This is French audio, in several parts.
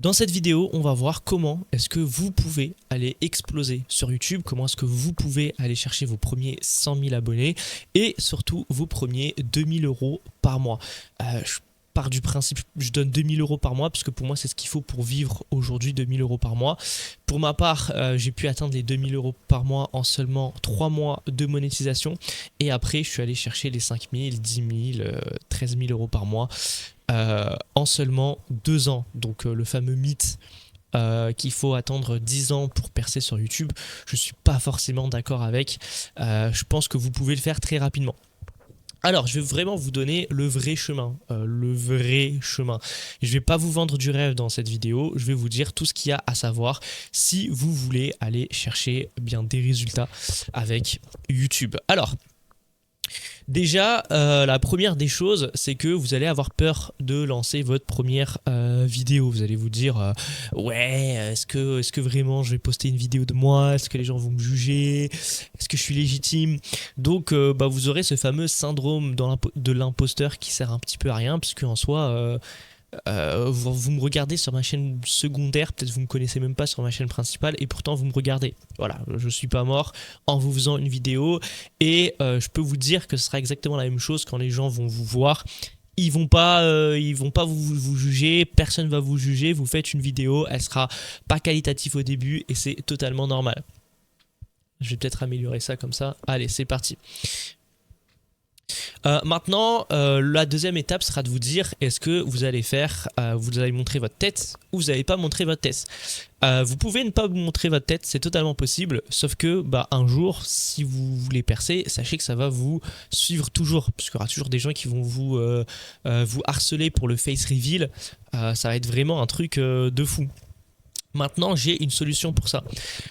Dans cette vidéo, on va voir comment est-ce que vous pouvez aller exploser sur YouTube, comment est-ce que vous pouvez aller chercher vos premiers 100 000 abonnés et surtout vos premiers 2000 € par mois. Je pars du principe, je donne 2000 € par mois parce que pour moi c'est ce qu'il faut pour vivre aujourd'hui, 2000 € par mois. Pour ma part, j'ai pu atteindre les 2000 € par mois en seulement 3 mois de monétisation et après je suis allé chercher les 5000, 10 000, 13 000 € par mois. En seulement 2 ans, donc le fameux mythe qu'il faut attendre 10 ans pour percer sur YouTube, je suis pas forcément d'accord avec. Je pense que vous pouvez le faire très rapidement. Alors, je vais vraiment vous donner le vrai chemin, Je vais pas vous vendre du rêve dans cette vidéo, je vais vous dire tout ce qu'il y a à savoir si vous voulez aller chercher bien des résultats avec YouTube. Alors, déjà, la première des choses, c'est que vous allez avoir peur de lancer votre première vidéo. Vous allez vous dire, ouais, est-ce que vraiment je vais poster une vidéo de moi? Est-ce que les gens vont me juger? Est-ce que je suis légitime? Donc, vous aurez ce fameux syndrome de l'imposteur qui sert un petit peu à rien, puisque en soi... vous me regardez sur ma chaîne secondaire, peut-être vous me connaissez même pas sur ma chaîne principale et pourtant vous me regardez. Voilà, je suis pas mort en vous faisant une vidéo et je peux vous dire que ce sera exactement la même chose quand les gens vont vous voir. Ils vont pas vous juger, personne va vous juger, vous faites une vidéo, elle sera pas qualitative au début et c'est totalement normal. Je vais peut-être améliorer ça comme ça. Allez, c'est parti. Maintenant, la deuxième étape sera de vous dire est-ce que vous allez vous allez montrer votre tête ou vous n'allez pas montrer votre tête. Vous pouvez ne pas vous montrer votre tête, c'est totalement possible, sauf que un jour, si vous voulez percer, sachez que ça va vous suivre toujours, parce qu'il y aura toujours des gens qui vont vous harceler pour le face reveal. Ça va être vraiment un truc de fou. Maintenant, j'ai une solution pour ça.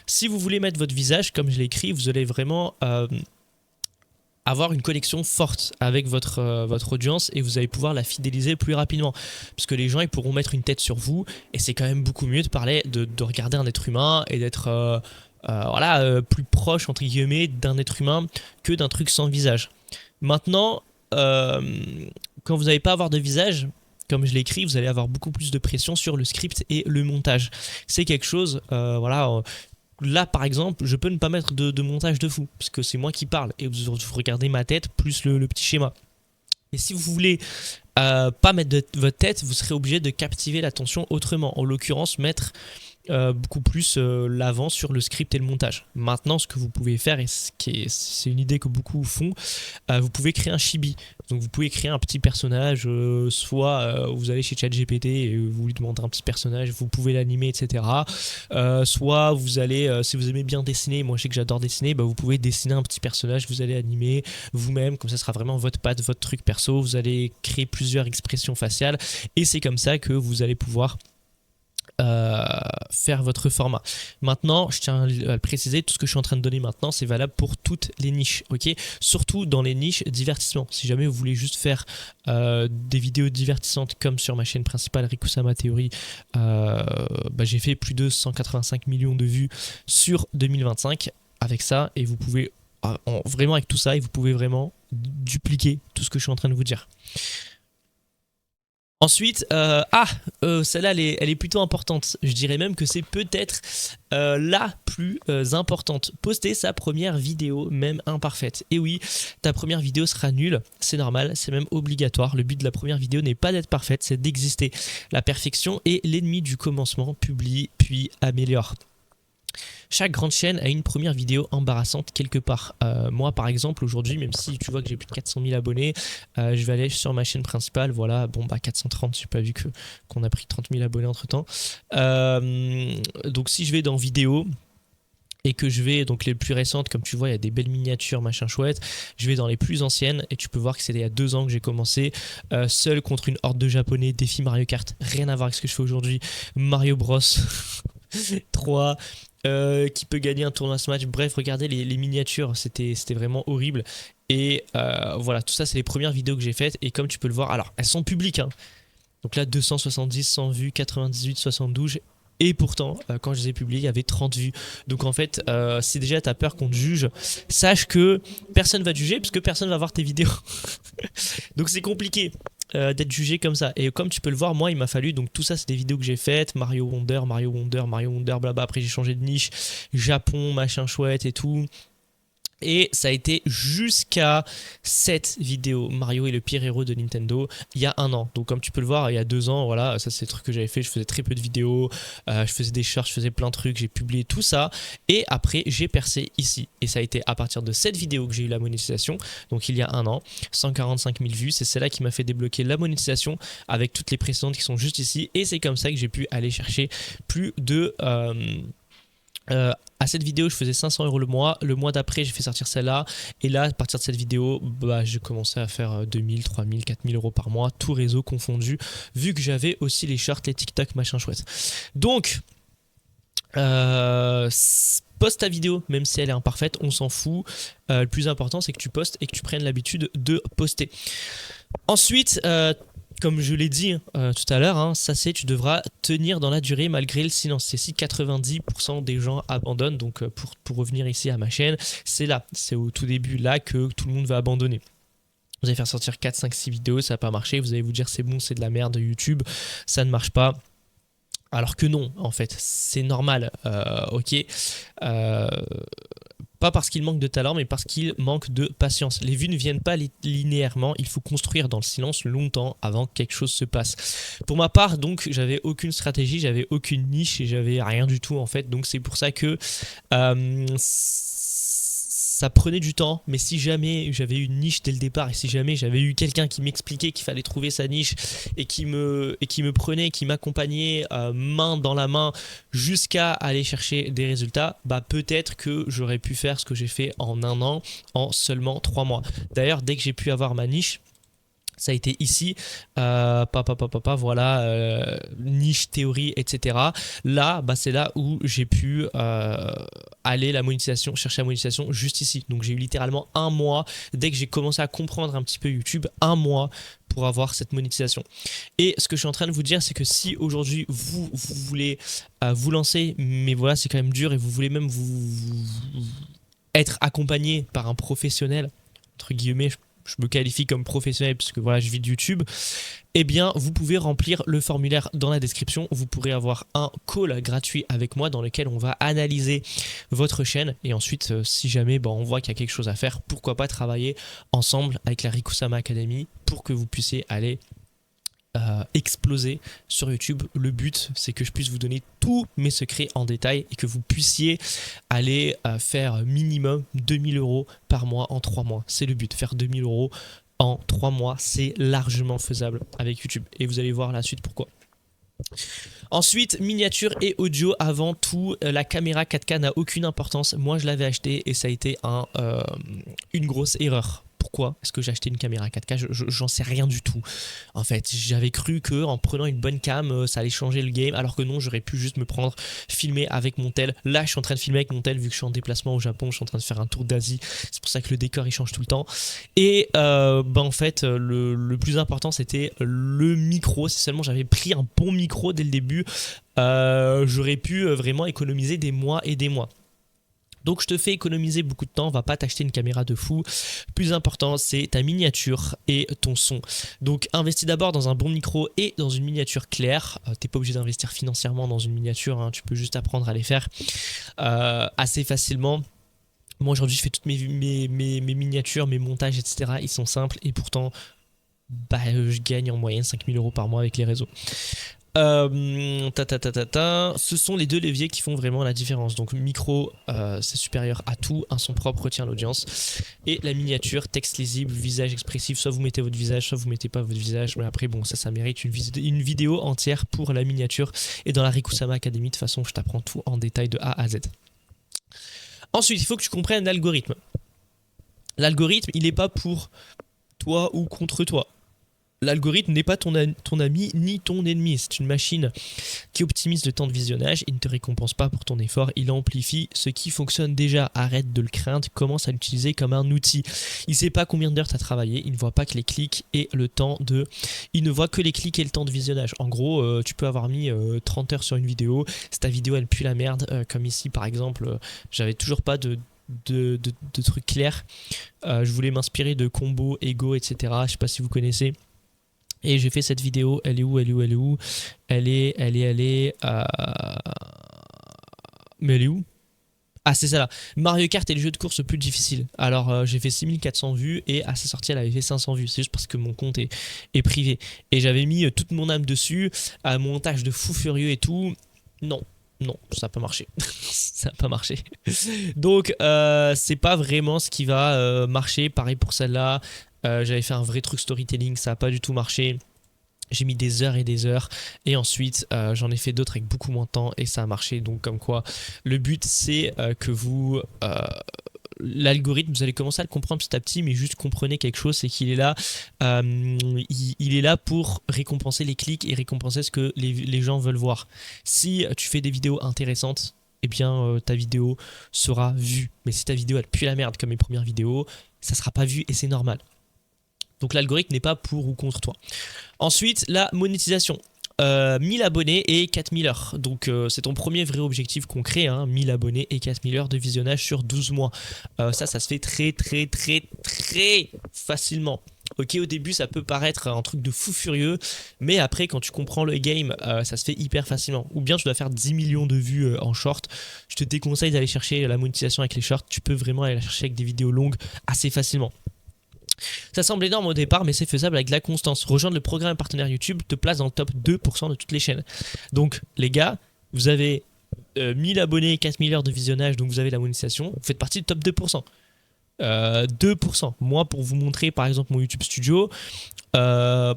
Si vous voulez mettre votre visage, comme je l'ai écrit, vous allez vraiment... avoir une connexion forte avec votre audience et vous allez pouvoir la fidéliser plus rapidement parce que les gens ils pourront mettre une tête sur vous et c'est quand même beaucoup mieux de parler de regarder un être humain et d'être plus proche entre guillemets d'un être humain que d'un truc sans visage. Maintenant quand vous n'allez pas avoir de visage, comme je l'ai écrit, vous allez avoir beaucoup plus de pression sur le script et le montage. C'est quelque chose là par exemple je peux ne pas mettre de montage de fou parce que c'est moi qui parle et vous regardez ma tête plus le petit schéma. Et si vous voulez pas mettre votre tête, vous serez obligé de captiver l'attention autrement, en l'occurrence mettre beaucoup plus l'avant sur le script et le montage. Maintenant ce que vous pouvez faire, et c'est une idée que beaucoup font, vous pouvez créer un chibi. Donc vous pouvez créer un petit personnage, soit vous allez chez ChatGPT et vous lui demandez un petit personnage, vous pouvez l'animer, etc. Soit vous allez, si vous aimez bien dessiner, moi je sais que j'adore dessiner, vous pouvez dessiner un petit personnage, vous allez animer vous-même, comme ça sera vraiment votre patte, votre truc perso, vous allez créer plusieurs expressions faciales et c'est comme ça que vous allez pouvoir faire votre format. Maintenant, je tiens à le préciser, tout ce que je suis en train de donner maintenant, c'est valable pour toutes les niches, ok? Surtout dans les niches divertissement. Si jamais vous voulez juste faire des vidéos divertissantes comme sur ma chaîne principale Rikusama Theory, j'ai fait plus de 185 millions de vues sur 2025 avec ça et vous pouvez vraiment avec tout ça et vous pouvez vraiment dupliquer tout ce que je suis en train de vous dire. Ensuite, celle-là elle est plutôt importante, je dirais même que c'est peut-être la plus importante. Poster sa première vidéo, même imparfaite. Et oui, ta première vidéo sera nulle, c'est normal, c'est même obligatoire. Le but de la première vidéo n'est pas d'être parfaite, c'est d'exister. La perfection est l'ennemi du commencement, publie puis améliore. Chaque grande chaîne a une première vidéo embarrassante quelque part. Moi par exemple aujourd'hui, même si tu vois que j'ai plus de 400 000 abonnés, je vais aller sur ma chaîne principale, voilà, 430, j'ai pas vu qu'on a pris 30 000 abonnés entre temps. Donc si je vais dans vidéo et que je vais, donc les plus récentes, comme tu vois il y a des belles miniatures machin chouette, je vais dans les plus anciennes et tu peux voir que c'était il y a 2 ans que j'ai commencé, seul contre une horde de japonais, défi Mario Kart, rien à voir avec ce que je fais aujourd'hui, Mario Bros 3, qui peut gagner un tournoi Smash. Bref, regardez les miniatures, c'était vraiment horrible. Et voilà, tout ça c'est les premières vidéos que j'ai faites. Et comme tu peux le voir, alors elles sont publiques, hein. Donc là 270, 100 vues, 98, 72. Et pourtant, quand je les ai publiés, il y avait 30 vues. Donc en fait, si déjà tu as peur qu'on te juge, sache que personne va te juger parce que personne va voir tes vidéos. Donc c'est compliqué. d'être jugé comme ça. Et comme tu peux le voir, moi il m'a fallu, donc tout ça c'est des vidéos que j'ai faites, Mario Wonder, blabla. Après j'ai changé de niche, Japon, machin chouette et tout. Et ça a été jusqu'à cette vidéo, Mario est le pire héros de Nintendo, il y a 1 an. Donc comme tu peux le voir, il y a 2 ans, voilà, ça c'est le truc que j'avais fait, je faisais très peu de vidéos, je faisais des shorts, je faisais plein de trucs, j'ai publié tout ça. Et après, j'ai percé ici. Et ça a été à partir de cette vidéo que j'ai eu la monétisation, donc il y a 1 an, 145 000 vues, c'est celle-là qui m'a fait débloquer la monétisation avec toutes les précédentes qui sont juste ici. Et c'est comme ça que j'ai pu aller chercher plus de... à cette vidéo, je faisais 500 € le mois. Le mois d'après, j'ai fait sortir celle-là. Et là, à partir de cette vidéo, bah, j'ai commencé à faire 2000, 3000, 4000 € par mois, tout réseau confondu, vu que j'avais aussi les shorts, les TikTok, machin chouette. Donc, poste ta vidéo, même si elle est imparfaite, on s'en fout. Le plus important, c'est que tu postes et que tu prennes l'habitude de poster. Ensuite, comme je l'ai dit tout à l'heure, ça c'est tu devras tenir dans la durée malgré le silence. C'est si 90% des gens abandonnent, donc pour revenir ici à ma chaîne, c'est au tout début là que tout le monde va abandonner. Vous allez faire sortir 4, 5, 6 vidéos, ça va pas marcher, vous allez vous dire c'est bon, c'est de la merde YouTube, ça ne marche pas. Alors que non, en fait, c'est normal, ok. Pas parce qu'il manque de talent, mais parce qu'il manque de patience. Les vues ne viennent pas linéairement, il faut construire dans le silence longtemps avant que quelque chose se passe. Pour ma part, donc, j'avais aucune stratégie, j'avais aucune niche et j'avais rien du tout en fait. Donc c'est pour ça que ça prenait du temps, mais si jamais j'avais eu une niche dès le départ et si jamais j'avais eu quelqu'un qui m'expliquait qu'il fallait trouver sa niche et qui me prenait, qui m'accompagnait main dans la main jusqu'à aller chercher des résultats, bah peut-être que j'aurais pu faire ce que j'ai fait en 1 an, en seulement 3 mois. D'ailleurs, dès que j'ai pu avoir ma niche, ça a été ici, voilà, niche, théorie, etc. Là, bah, c'est là où j'ai pu aller chercher la monétisation juste ici. Donc j'ai eu littéralement 1 mois, dès que j'ai commencé à comprendre un petit peu YouTube, 1 mois pour avoir cette monétisation. Et ce que je suis en train de vous dire, c'est que si aujourd'hui vous voulez vous lancer, mais voilà, c'est quand même dur et vous voulez même vous être accompagné par un professionnel, entre guillemets, je me qualifie comme professionnel puisque voilà, je vis de YouTube, eh bien vous pouvez remplir le formulaire dans la description. Vous pourrez avoir un call gratuit avec moi dans lequel on va analyser votre chaîne et ensuite si jamais on voit qu'il y a quelque chose à faire, pourquoi pas travailler ensemble avec la Rikusama Academy pour que vous puissiez aller exploser sur YouTube. Le but, c'est que je puisse vous donner tous mes secrets en détail et que vous puissiez aller faire minimum 2000 € par mois en 3 mois. C'est le but, faire 2000 € en 3 mois, c'est largement faisable avec YouTube. Et vous allez voir la suite pourquoi. Ensuite, miniature et audio. Avant tout, la caméra 4K n'a aucune importance. Moi, je l'avais acheté et ça a été une grosse erreur. Pourquoi est-ce que j'ai acheté une caméra 4K? J'en sais rien du tout. En fait, j'avais cru que en prenant une bonne cam, ça allait changer le game, alors que non, j'aurais pu juste me prendre, filmer avec mon tel. Là, je suis en train de filmer avec mon tel vu que je suis en déplacement au Japon, je suis en train de faire un tour d'Asie. C'est pour ça que le décor il change tout le temps. Et en fait, le plus important c'était le micro. Si seulement j'avais pris un bon micro dès le début, j'aurais pu vraiment économiser des mois et des mois. Donc je te fais économiser beaucoup de temps, on va pas t'acheter une caméra de fou. Le plus important, c'est ta miniature et ton son. Donc investis d'abord dans un bon micro et dans une miniature claire. T'es pas obligé d'investir financièrement dans une miniature, tu peux juste apprendre à les faire assez facilement. Moi aujourd'hui je fais toutes mes miniatures, mes montages, etc. Ils sont simples et pourtant je gagne en moyenne 5000 € par mois avec les réseaux. Ce sont les deux leviers qui font vraiment la différence. Donc micro, c'est supérieur à tout, un son propre retient l'audience. Et la miniature, texte lisible, visage expressif, soit vous mettez votre visage, soit vous mettez pas votre visage. Mais après bon, ça mérite une vidéo entière pour la miniature. Et dans la Rikusama Academy, de toute façon, je t'apprends tout en détail de A à Z. Ensuite, il faut que tu comprennes l'algorithme. L'algorithme, il n'est pas pour toi ou contre toi. L'algorithme n'est pas ton ami ni ton ennemi, c'est une machine qui optimise le temps de visionnage, il ne te récompense pas pour ton effort, il amplifie ce qui fonctionne déjà, arrête de le craindre, commence à l'utiliser comme un outil. Il ne sait pas combien d'heures tu as travaillé, il ne voit pas que les clics et le temps de... Il ne voit que les clics et le temps de visionnage. En gros, tu peux avoir mis 30 heures sur une vidéo, si ta vidéo elle pue la merde, comme ici par exemple, j'avais toujours pas de trucs clairs, je voulais m'inspirer de combos, ego, etc. Je sais pas si vous connaissez. Et j'ai fait cette vidéo, elle est où, elle est où, elle est où? Mais elle est où? Ah, c'est ça là. Mario Kart est le jeu de course le plus difficile. Alors, j'ai fait 6400 vues et à sa sortie, elle avait fait 500 vues. C'est juste parce que mon compte est privé. Et j'avais mis toute mon âme dessus, un montage de fou furieux et tout. Non, non, ça n'a pas marché. Ça n'a pas marché. Donc, c'est pas vraiment ce qui va marcher. Pareil pour celle-là. J'avais fait un vrai truc storytelling, ça n'a pas du tout marché. J'ai mis des heures et des heures et ensuite j'en ai fait d'autres avec beaucoup moins de temps et ça a marché. Donc comme quoi le but c'est que vous l'algorithme, vous allez commencer à le comprendre petit à petit, mais juste comprenez quelque chose, c'est qu'il est là, il est là pour récompenser les clics et récompenser ce que les gens veulent voir. Si tu fais des vidéos intéressantes, eh bien ta vidéo sera vue. Mais si ta vidéo elle pue la merde comme mes premières vidéos, ça sera pas vu et c'est normal. Donc l'algorithme n'est pas pour ou contre toi. Ensuite, la monétisation. 1000 abonnés et 4000 heures. Donc c'est ton premier vrai objectif concret, hein, 1000 abonnés et 4000 heures de visionnage sur 12 mois. Ça se fait très facilement. Ok, au début ça peut paraître un truc de fou furieux, mais après quand tu comprends le game, ça se fait hyper facilement. Ou bien tu dois faire 10 millions de vues en short. Je te déconseille d'aller chercher la monétisation avec les shorts, tu peux vraiment aller la chercher avec des vidéos longues assez facilement. Ça semble énorme au départ, mais c'est faisable avec de la constance. Rejoindre le programme partenaire YouTube te place dans le top 2% de toutes les chaînes. Donc, les gars, vous avez 1000 abonnés, 4000 heures de visionnage, donc vous avez la monétisation. Vous faites partie du top 2%. 2%. Moi, pour vous montrer par exemple mon YouTube Studio, données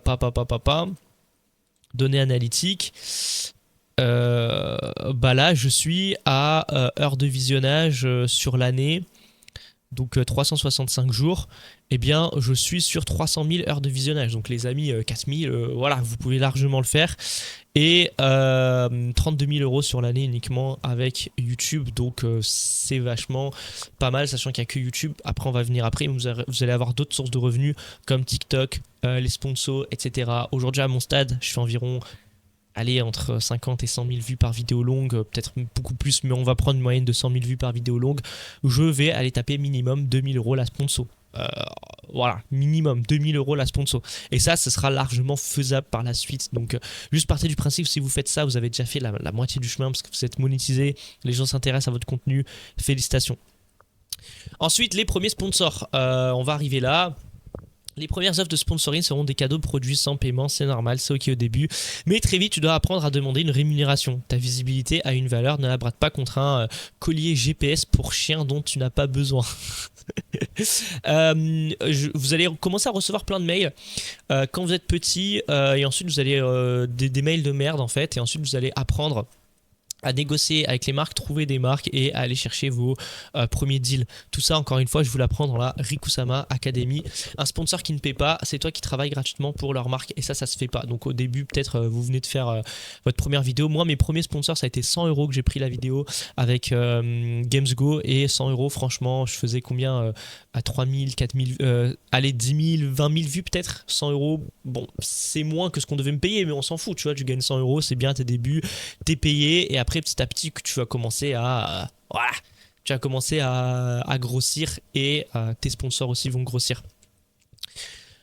analytiques, bah là, je suis à heures de visionnage sur l'année. Donc 365 jours, eh bien je suis sur 300 000 heures de visionnage. Donc les amis, 4000, voilà, vous pouvez largement le faire. Et 32 000 euros sur l'année uniquement avec YouTube. Donc c'est vachement pas mal, sachant qu'il n'y a que YouTube. Après, on va venir après, vous allez avoir d'autres sources de revenus comme TikTok, les sponsors, etc. Aujourd'hui, à mon stade, je fais environ entre 50 et 100 000 vues par vidéo longue, peut-être beaucoup plus, mais on va prendre une moyenne de 100 000 vues par vidéo longue. Je vais aller taper minimum 2000 euros la sponsor. Voilà, minimum 2000 euros la sponsor. Et ça, ce sera largement faisable par la suite. Donc, juste partez du principe, si vous faites ça, vous avez déjà fait la moitié du chemin parce que vous êtes monétisé, les gens s'intéressent à votre contenu. Félicitations. Ensuite, les premiers sponsors. On va arriver là. Les premières offres de sponsoring seront des cadeaux produits sans paiement, c'est normal, c'est ok au début. Mais très vite, tu dois apprendre à demander une rémunération. Ta visibilité a une valeur, ne la brade pas contre un collier GPS pour chien dont tu n'as pas besoin. Vous allez commencer à recevoir plein de mails quand vous êtes petit et ensuite vous allez des mails de merde en fait et ensuite vous allez apprendre à négocier avec les marques, trouver des marques et à aller chercher vos premiers deals. Tout ça, encore une fois, je vous l'apprends dans la Rikusama Academy. Un sponsor qui ne paie pas, c'est toi qui travailles gratuitement pour leur marque et ça se fait pas. Donc au début, peut-être vous venez de faire votre première vidéo. Moi, mes premiers sponsors, ça a été 100 euros que j'ai pris la vidéo avec GamesGo et 100 euros, franchement, je faisais combien à 3000, 4000, allez, 10 000, 20 000 vues peut-être, 100 euros. Bon, c'est moins que ce qu'on devait me payer, mais on s'en fout, tu vois, tu gagnes 100 euros, c'est bien tes débuts, t'es payé et après petit à petit que tu vas commencer à voilà, tu vas commencer à grossir et tes sponsors aussi vont grossir.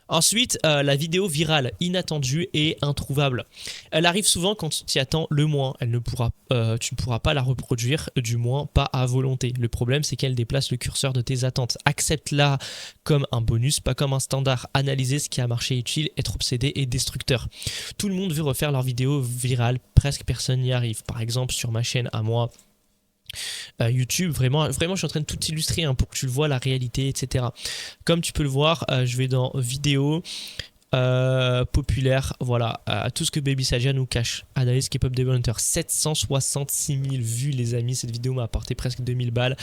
Ensuite, la vidéo virale, inattendue et introuvable. Elle arrive souvent quand tu t'y attends le moins. Tu ne pourras pas la reproduire, du moins pas à volonté. Le problème, c'est qu'elle déplace le curseur de tes attentes. Accepte-la comme un bonus, pas comme un standard. Analyser ce qui a marché utile, être obsédé et destructeur. Tout le monde veut refaire leur vidéo virale, presque personne n'y arrive. Par exemple, sur ma chaîne à moi, YouTube, vraiment, je suis en train de tout illustrer pour que tu le vois, la réalité, etc. Comme tu peux le voir, je vais dans vidéo populaire, voilà, tout ce que Baby Sadia nous cache. Analyse K-pop Demon Hunter, 766 000 vues, les amis. Cette vidéo m'a apporté presque 2000 balles.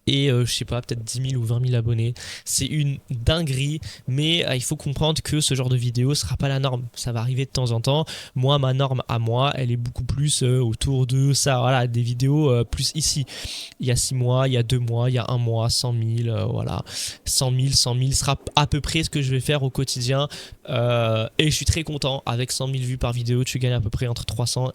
Et je sais pas, peut-être 10 000 ou 20 000 abonnés. C'est une dinguerie, mais il faut comprendre que ce genre de vidéo sera pas la norme. Ça va arriver de temps en temps. Moi, ma norme à moi, elle est beaucoup plus autour de ça. Voilà, des vidéos plus ici. Il y a 6 mois, il y a 2 mois, il y a 1 mois, 100 000, voilà. 100 000 sera à peu près ce que je vais faire au quotidien. Et je suis très content. Avec 100 000 vues par vidéo, tu gagnes à peu près entre 300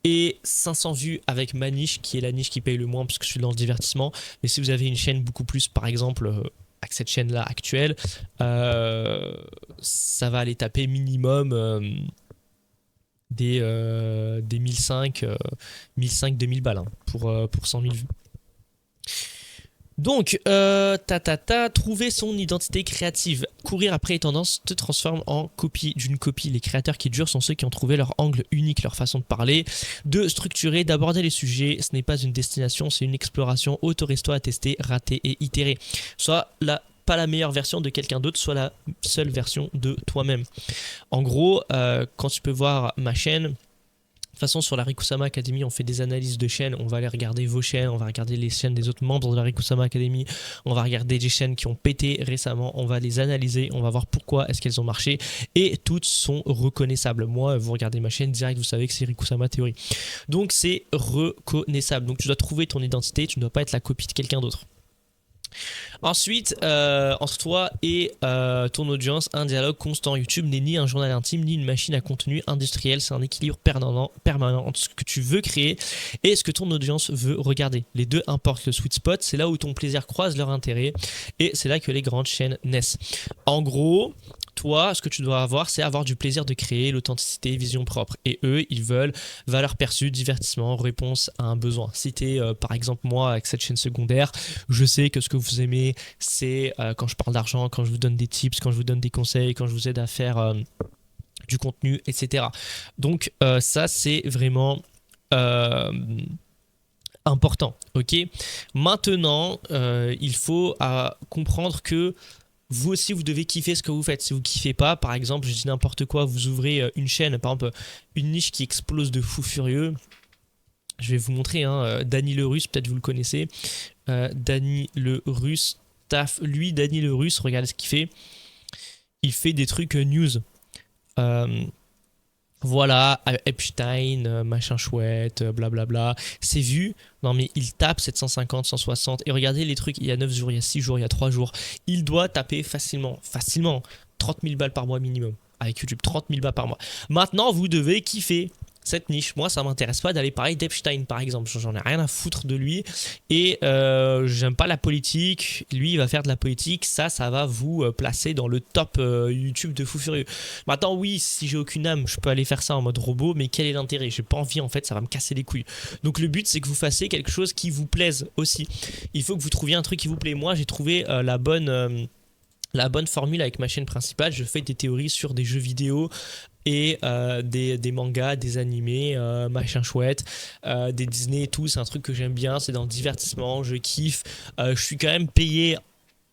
et 500 vues avec ma niche qui est la niche qui paye le moins parce que je suis dans le divertissement. Mais si vous avez une chaîne beaucoup plus, par exemple avec cette chaîne-là actuelle, ça va aller taper minimum des 1005-2000 balles hein, pour 100 000 vues. Donc, trouver son identité créative. Courir après les tendances te transforme en copie d'une copie. Les créateurs qui durent sont ceux qui ont trouvé leur angle unique, leur façon de parler, de structurer, d'aborder les sujets. Ce n'est pas une destination, c'est une exploration. Autorise-toi à tester, rater et itérer. Soit pas la meilleure version de quelqu'un d'autre, soit la seule version de toi-même. En gros, quand tu peux voir ma chaîne, de toute façon, sur la Rikusama Academy, on fait des analyses de chaînes. On va aller regarder vos chaînes, on va regarder les chaînes des autres membres de la Rikusama Academy. On va regarder des chaînes qui ont pété récemment. On va les analyser, on va voir pourquoi est-ce qu'elles ont marché. Et toutes sont reconnaissables. Moi, vous regardez ma chaîne direct, vous savez que c'est Rikusama Theory. Donc, c'est reconnaissable. Donc, tu dois trouver ton identité. Tu ne dois pas être la copie de quelqu'un d'autre. Ensuite, entre toi et ton audience, un dialogue constant. YouTube n'est ni un journal intime, ni une machine à contenu industriel. C'est un équilibre permanent entre ce que tu veux créer et ce que ton audience veut regarder. Les deux importent le sweet spot. C'est là où ton plaisir croise leur intérêt et c'est là que les grandes chaînes naissent. En gros, toi, ce que tu dois avoir, c'est avoir du plaisir de créer, l'authenticité, vision propre. Et eux, ils veulent valeur perçue, divertissement, réponse à un besoin. Si tu es, par exemple, moi, avec cette chaîne secondaire, je sais que ce que vous aimez, c'est quand je parle d'argent, quand je vous donne des tips, quand je vous donne des conseils, quand je vous aide à faire du contenu, etc. Donc, ça, c'est vraiment important. Ok. Maintenant, il faut comprendre que vous aussi, vous devez kiffer ce que vous faites. Si vous kiffez pas, par exemple, je dis n'importe quoi, vous ouvrez une chaîne, par exemple, une niche qui explose de fou furieux. Je vais vous montrer, hein, Dany le Russe, peut-être vous le connaissez. Dany le Russe, Dany le Russe, regardez ce qu'il fait. Il fait des trucs news. Voilà, Epstein, machin chouette, blablabla. C'est vu. Non mais il tape 750, 160. Et regardez les trucs, il y a 9 jours, il y a 6 jours, il y a 3 jours. Il doit taper facilement 30 000 balles par mois minimum. Avec YouTube, 30 000 balles par mois. Maintenant, vous devez kiffer cette niche. Moi, ça m'intéresse pas d'aller parler d'Epstein, par exemple. J'en ai rien à foutre de lui. Et j'aime pas la politique. Lui, il va faire de la politique. Ça va vous placer dans le top YouTube de fou furieux. Maintenant, oui, si j'ai aucune âme, je peux aller faire ça en mode robot. Mais quel est l'intérêt? J'ai pas envie, en fait. Ça va me casser les couilles. Donc, le but, c'est que vous fassiez quelque chose qui vous plaise aussi. Il faut que vous trouviez un truc qui vous plaît. Moi, j'ai trouvé la bonne formule avec ma chaîne principale. Je fais des théories sur des jeux vidéo et des mangas, des animés, machin chouette, des Disney et tout. C'est un truc que j'aime bien, c'est dans le divertissement, je kiffe. Je suis quand même payé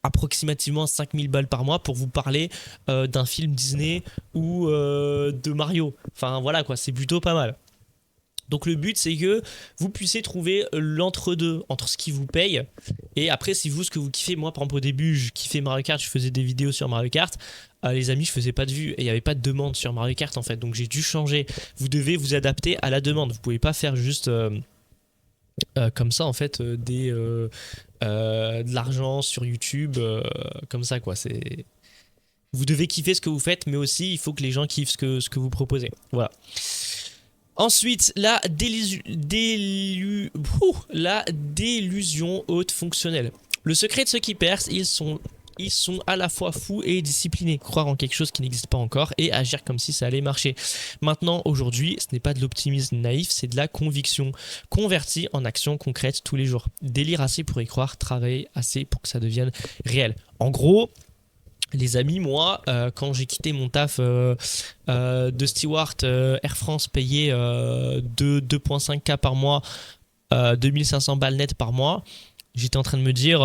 approximativement 5000 balles par mois pour vous parler d'un film Disney ou de Mario. Enfin voilà quoi, c'est plutôt pas mal. Donc le but, c'est que vous puissiez trouver l'entre-deux entre ce qui vous paye et après, si vous, ce que vous kiffez, moi par exemple au début, je kiffais Mario Kart, je faisais des vidéos sur Mario Kart, les amis, je faisais pas de vues et il n'y avait pas de demande sur Mario Kart en fait, donc j'ai dû changer. Vous devez vous adapter à la demande, vous pouvez pas faire juste comme ça en fait de l'argent sur YouTube comme ça quoi. Vous devez kiffer ce que vous faites, mais aussi il faut que les gens kiffent ce que vous proposez. Voilà. Ensuite, la délusion haute fonctionnelle. Le secret de ceux qui percent, ils sont à la fois fous et disciplinés. Croire en quelque chose qui n'existe pas encore et agir comme si ça allait marcher. Maintenant, aujourd'hui, ce n'est pas de l'optimisme naïf, c'est de la conviction convertie en action concrète tous les jours. Délire assez pour y croire, travailler assez pour que ça devienne réel. En gros, les amis, moi, quand j'ai quitté mon taf de steward Air France payé 2,5K par mois, 2500 balles net par mois, j'étais en train de me dire,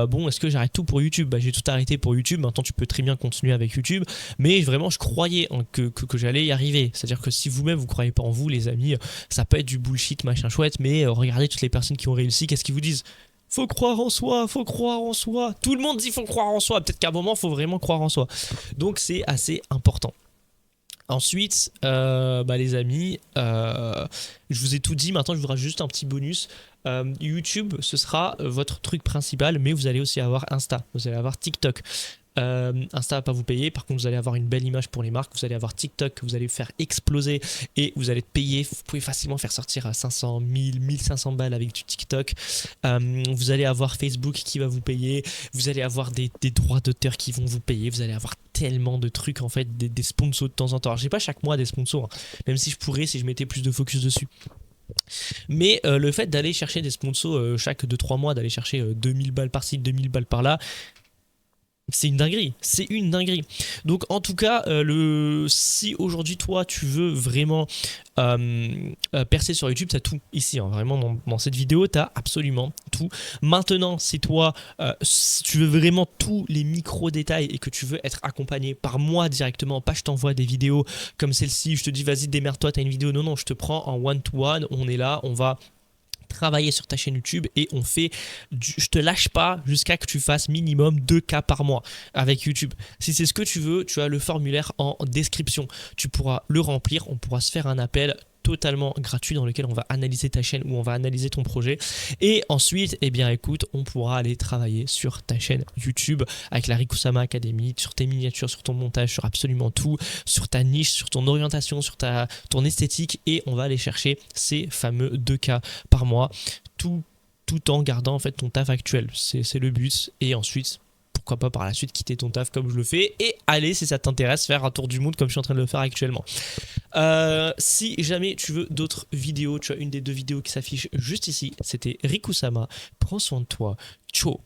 bon, est-ce que j'arrête tout pour YouTube? J'ai tout arrêté pour YouTube. Maintenant, tu peux très bien continuer avec YouTube. Mais vraiment, je croyais que j'allais y arriver. C'est-à-dire que si vous-même, vous ne croyez pas en vous, les amis, ça peut être du bullshit, machin chouette. Mais regardez toutes les personnes qui ont réussi, qu'est-ce qu'ils vous disent? Faut croire en soi, faut croire en soi. Tout le monde dit faut croire en soi. Peut-être qu'à un moment, il faut vraiment croire en soi. Donc, c'est assez important. Ensuite, les amis, je vous ai tout dit. Maintenant, je vous rajoute juste un petit bonus. YouTube, ce sera votre truc principal, mais vous allez aussi avoir Insta, vous allez avoir TikTok. Insta va pas vous payer. Par contre, vous allez avoir une belle image pour les marques. Vous allez avoir TikTok que vous allez faire exploser et vous allez être payé. Vous pouvez facilement faire sortir à 500, 1000, 1500 balles avec du TikTok. Vous allez avoir Facebook qui va vous payer. Vous allez avoir des droits d'auteur qui vont vous payer. Vous allez avoir tellement de trucs en fait, des sponsors de temps en temps. Alors, j'ai pas chaque mois des sponsors, hein, même si je pourrais si je mettais plus de focus dessus. Mais le fait d'aller chercher des sponsors chaque 2-3 mois, d'aller chercher 2000 balles par-ci, 2000 balles par-là, c'est une dinguerie, c'est une dinguerie. Donc en tout cas, si aujourd'hui toi tu veux vraiment percer sur YouTube, t'as tout ici, hein. Vraiment dans cette vidéo t'as absolument tout. Maintenant si toi si tu veux vraiment tous les micro détails et que tu veux être accompagné par moi directement, pas je t'envoie des vidéos comme celle-ci, je te dis vas-y démerde-toi, t'as une vidéo, non, je te prends en one-to-one, on est là, on va travailler sur ta chaîne YouTube et on fait je te lâche pas jusqu'à que tu fasses minimum 2K par mois avec YouTube. Si c'est ce que tu veux, tu as le formulaire en description, tu pourras le remplir, on pourra se faire un appel totalement gratuit dans lequel on va analyser ta chaîne ou on va analyser ton projet et ensuite eh bien écoute on pourra aller travailler sur ta chaîne YouTube avec la Rikusama Academy, sur tes miniatures, sur ton montage, sur absolument tout, sur ta niche, sur ton orientation, sur ton esthétique et on va aller chercher ces fameux 2K par mois tout en gardant en fait ton taf actuel, c'est le but et ensuite pourquoi pas par la suite quitter ton taf comme je le fais et aller si ça t'intéresse faire un tour du monde comme je suis en train de le faire actuellement. Si jamais tu veux d'autres vidéos, tu as une des 2 vidéos qui s'affichent juste ici, c'était Rikusama, prends soin de toi, ciao.